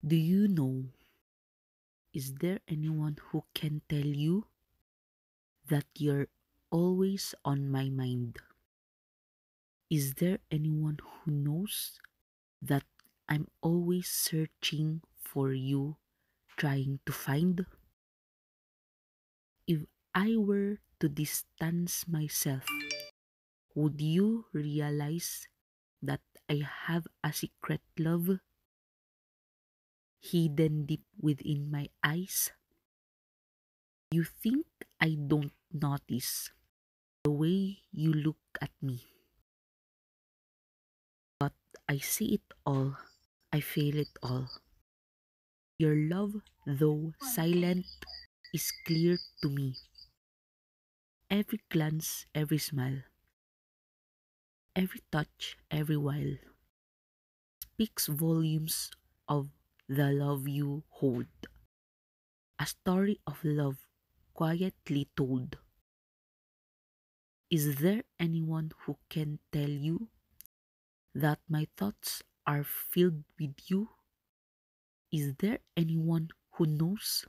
Do you know, is there anyone who can tell you that you're always on my mind? Is there anyone who knows that I'm always searching for you, trying to find? If I were to distance myself, would you realize that I have a secret love hidden deep within my eyes? You think I don't notice the way you look at me, but I see it all. I feel it all. Your love, though silent, is clear to me. Every glance, every smile, every touch, every while speaks volumes of the love you hold. A story of love quietly told. Is there anyone who can tell you that my thoughts are filled with you? Is there anyone who knows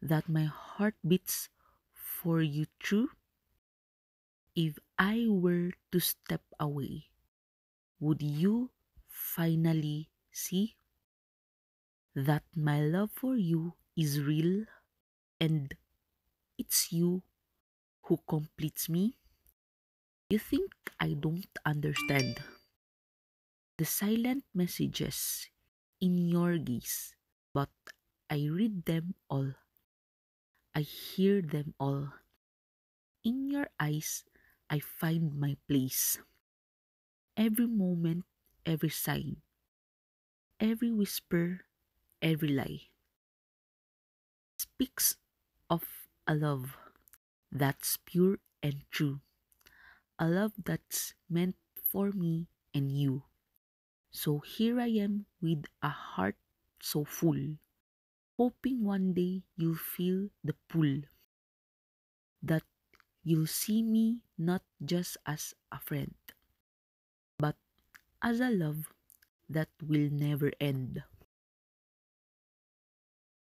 that my heart beats for you true? If I were to step away, would you finally see that my love for you is real and it's you who completes me? You think I don't understand the silent messages in your gaze, but I read them all. I hear them all. In your eyes, I find my place. Every moment, every sign, every whisper, every lie speaks of a love that's pure and true. A love that's meant for me and you. So here I am with a heart so full, hoping one day you'll feel the pull, that you'll see me not just as a friend, but as a love that will never end.